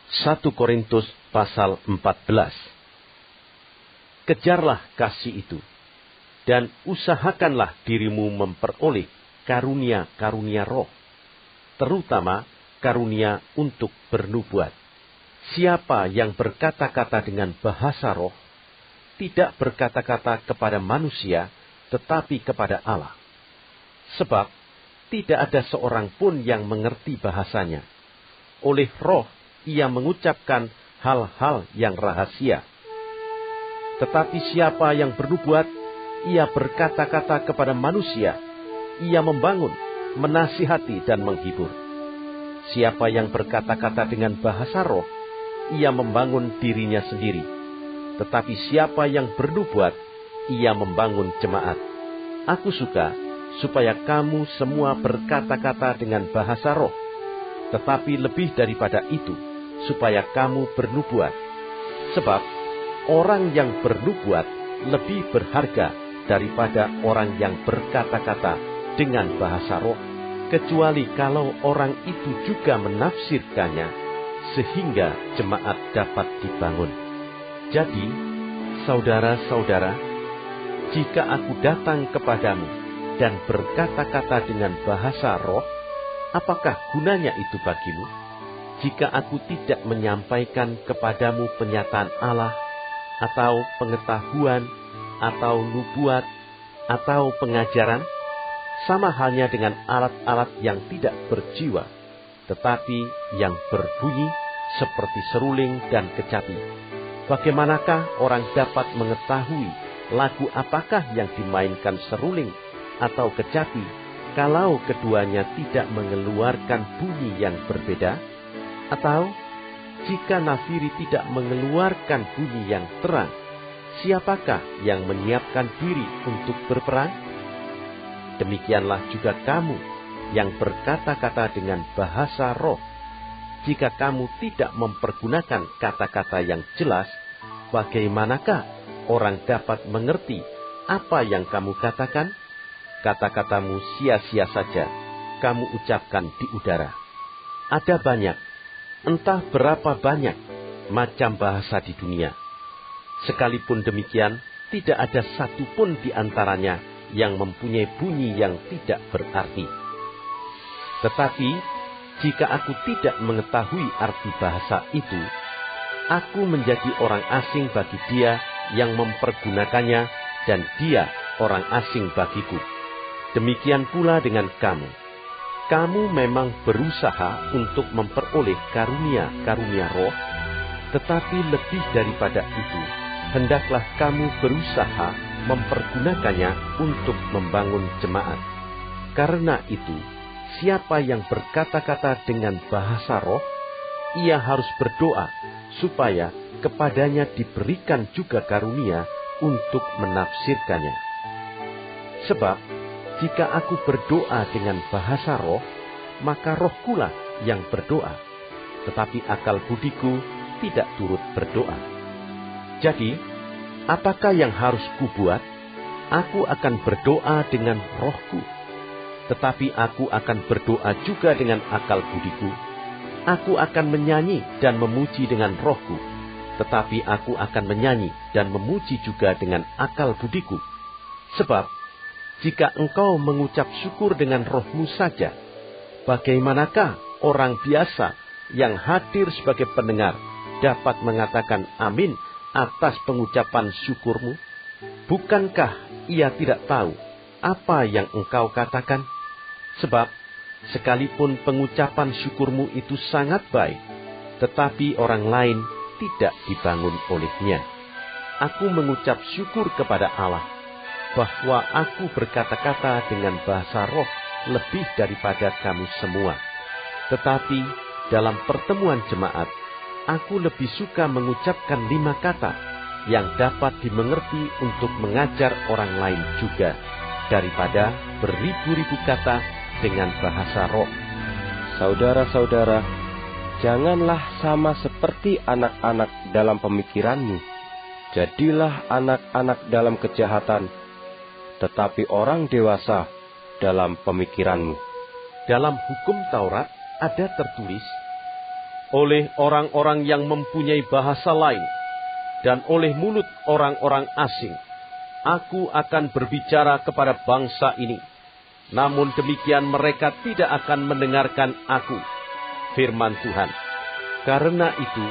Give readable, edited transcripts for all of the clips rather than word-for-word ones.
1 Korintus pasal 14. Kejarlah kasih itu, dan usahakanlah dirimu memperoleh karunia-karunia roh, terutama karunia untuk bernubuat. Siapa yang berkata-kata dengan bahasa roh, tidak berkata-kata kepada manusia, tetapi kepada Allah. Sebab tidak ada seorang pun yang mengerti bahasanya. Oleh roh, ia mengucapkan hal-hal yang rahasia. Tetapi siapa yang bernubuat, ia berkata-kata kepada manusia, ia membangun, menasihati dan menghibur. Siapa yang berkata-kata dengan bahasa roh, ia membangun dirinya sendiri. Tetapi siapa yang bernubuat, ia membangun jemaat. Aku suka supaya kamu semua berkata-kata dengan bahasa roh, tetapi lebih daripada itu, supaya kamu bernubuat. Sebab orang yang bernubuat lebih berharga daripada orang yang berkata-kata dengan bahasa roh, kecuali kalau orang itu juga menafsirkannya, sehingga jemaat dapat dibangun. Jadi, saudara-saudara, jika aku datang kepadamu dan berkata-kata dengan bahasa roh, apakah gunanya itu bagimu? Jika aku tidak menyampaikan kepadamu penyataan Allah, atau pengetahuan, atau nubuat, atau pengajaran, sama halnya dengan alat-alat yang tidak berjiwa, tetapi yang berbunyi seperti seruling dan kecapi. Bagaimanakah orang dapat mengetahui lagu apakah yang dimainkan seruling atau kecapi, kalau keduanya tidak mengeluarkan bunyi yang berbeda? Atau, jika nafiri tidak mengeluarkan bunyi yang terang, siapakah yang menyiapkan diri untuk berperang? Demikianlah juga kamu yang berkata-kata dengan bahasa roh. Jika kamu tidak mempergunakan kata-kata yang jelas, bagaimanakah orang dapat mengerti apa yang kamu katakan? Kata-katamu sia-sia saja, kamu ucapkan di udara. Ada banyak, entah berapa banyak macam bahasa di dunia. Sekalipun demikian, tidak ada satu pun di antaranya yang mempunyai bunyi yang tidak berarti. Tetapi, jika aku tidak mengetahui arti bahasa itu, aku menjadi orang asing bagi dia yang mempergunakannya, dan dia orang asing bagiku. Demikian pula dengan kamu. Kamu memang berusaha untuk memperoleh karunia-karunia roh, tetapi lebih daripada itu, hendaklah kamu berusaha mempergunakannya untuk membangun jemaat. Karena itu, siapa yang berkata-kata dengan bahasa roh, ia harus berdoa supaya kepadanya diberikan juga karunia untuk menafsirkannya. Sebab, jika aku berdoa dengan bahasa roh, maka rohkulah yang berdoa, tetapi akal budiku tidak turut berdoa. Jadi, apakah yang harus kubuat? Aku akan berdoa dengan rohku, tetapi aku akan berdoa juga dengan akal budiku. Aku akan menyanyi dan memuji dengan rohku, tetapi aku akan menyanyi dan memuji juga dengan akal budiku. Sebab, jika engkau mengucap syukur dengan rohmu saja, bagaimanakah orang biasa yang hadir sebagai pendengar dapat mengatakan amin atas pengucapan syukurmu? Bukankah ia tidak tahu apa yang engkau katakan? Sebab, sekalipun pengucapan syukurmu itu sangat baik, tetapi orang lain tidak dibangun olehnya. Aku mengucap syukur kepada Allah, bahwa aku berkata-kata dengan bahasa roh lebih daripada kamu semua. Tetapi dalam pertemuan jemaat, aku lebih suka mengucapkan 5 kata yang dapat dimengerti untuk mengajar orang lain juga, daripada beribu-ribu kata dengan bahasa roh. Saudara-saudara, janganlah sama seperti anak-anak dalam pemikiranmu. Jadilah anak-anak dalam kejahatan, tetapi orang dewasa dalam pemikiranmu. Dalam hukum Taurat ada tertulis, oleh orang-orang yang mempunyai bahasa lain, dan oleh mulut orang-orang asing, aku akan berbicara kepada bangsa ini. Namun demikian mereka tidak akan mendengarkan aku, firman Tuhan. Karena itu,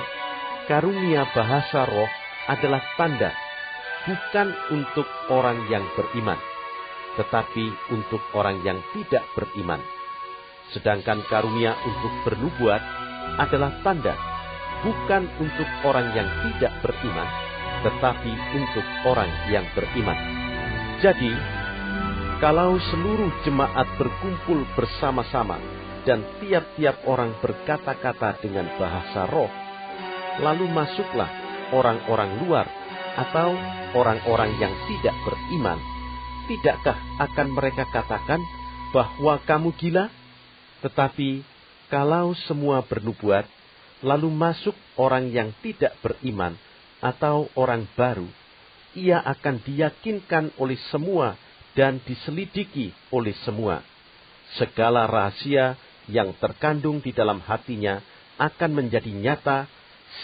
karunia bahasa roh adalah tanda, bukan untuk orang yang beriman, tetapi untuk orang yang tidak beriman. Sedangkan karunia untuk bernubuat adalah tanda, bukan untuk orang yang tidak beriman, tetapi untuk orang yang beriman. Jadi, kalau seluruh jemaat berkumpul bersama-sama dan tiap-tiap orang berkata-kata dengan bahasa roh, lalu masuklah orang-orang luar atau orang-orang yang tidak beriman, tidakkah akan mereka katakan bahwa kamu gila? Tetapi kalau semua bernubuat, lalu masuk orang yang tidak beriman atau orang baru, ia akan diyakinkan oleh semua dan diselidiki oleh semua. Segala rahasia yang terkandung di dalam hatinya akan menjadi nyata,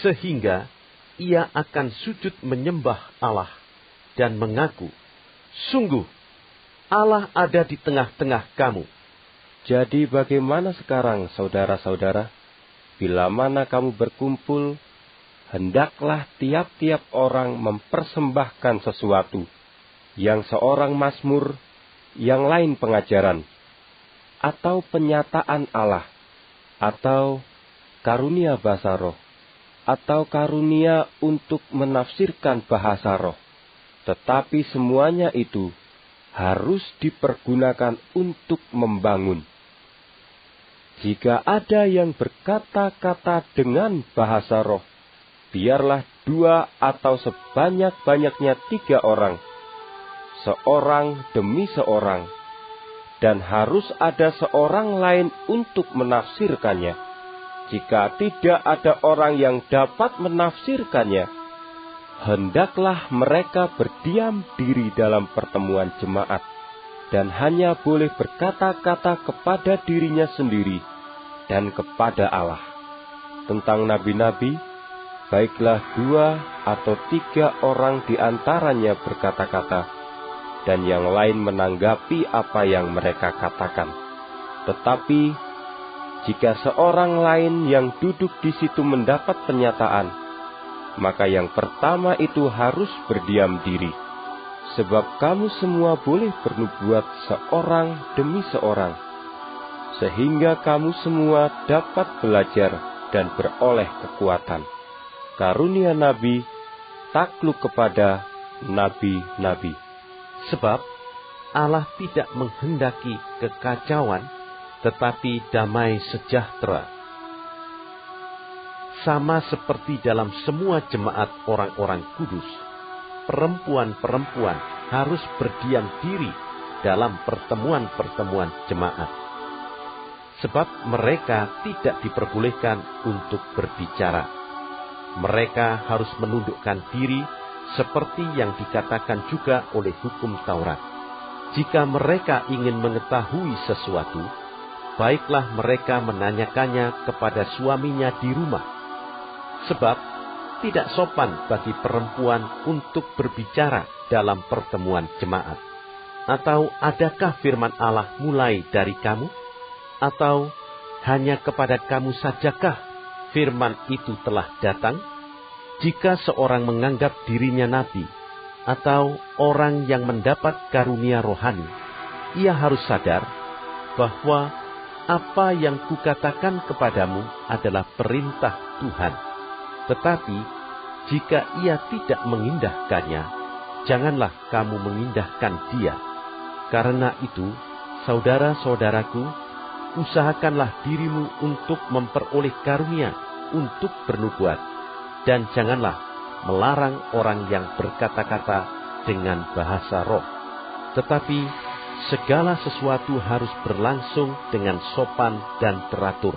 sehingga ia akan sujud menyembah Allah dan mengaku, sungguh Allah ada di tengah-tengah kamu. Jadi bagaimana sekarang, saudara-saudara? Bila mana kamu berkumpul, hendaklah tiap-tiap orang mempersembahkan sesuatu, yang seorang mazmur, yang lain pengajaran, atau penyataan Allah, atau karunia bahasa roh, atau karunia untuk menafsirkan bahasa roh. Tetapi semuanya itu harus dipergunakan untuk membangun. Jika ada yang berkata-kata dengan bahasa roh, biarlah 2 atau sebanyak-banyaknya 3 orang, seorang demi seorang, dan harus ada seorang lain untuk menafsirkannya. Jika tidak ada orang yang dapat menafsirkannya, hendaklah mereka berdiam diri dalam pertemuan jemaat, dan hanya boleh berkata-kata kepada dirinya sendiri dan kepada Allah. Tentang nabi-nabi, baiklah 2 atau 3 orang di antaranya berkata-kata, dan yang lain menanggapi apa yang mereka katakan. Tetapi jika seorang lain yang duduk di situ mendapat penyataan, maka yang pertama itu harus berdiam diri. Sebab kamu semua boleh bernubuat seorang demi seorang, sehingga kamu semua dapat belajar dan beroleh kekuatan. Karunia nabi takluk kepada nabi-nabi. Sebab Allah tidak menghendaki kekacauan, tetapi damai sejahtera. Sama seperti dalam semua jemaat orang-orang kudus, perempuan-perempuan harus berdiam diri dalam pertemuan-pertemuan jemaat. Sebab mereka tidak diperbolehkan untuk berbicara. Mereka harus menundukkan diri seperti yang dikatakan juga oleh hukum Taurat. Jika mereka ingin mengetahui sesuatu, baiklah mereka menanyakannya kepada suaminya di rumah. Sebab tidak sopan bagi perempuan untuk berbicara dalam pertemuan jemaat. Atau adakah firman Allah mulai dari kamu? Atau hanya kepada kamu sajakah firman itu telah datang? Jika seorang menganggap dirinya nabi, atau orang yang mendapat karunia rohani, ia harus sadar bahwa apa yang kukatakan kepadamu adalah perintah Tuhan. Tetapi jika ia tidak mengindahkannya, janganlah kamu mengindahkan dia. Karena itu, saudara-saudaraku, usahakanlah dirimu untuk memperoleh karunia untuk bernubuat, dan janganlah melarang orang yang berkata-kata dengan bahasa roh. Tetapi segala sesuatu harus berlangsung dengan sopan dan teratur.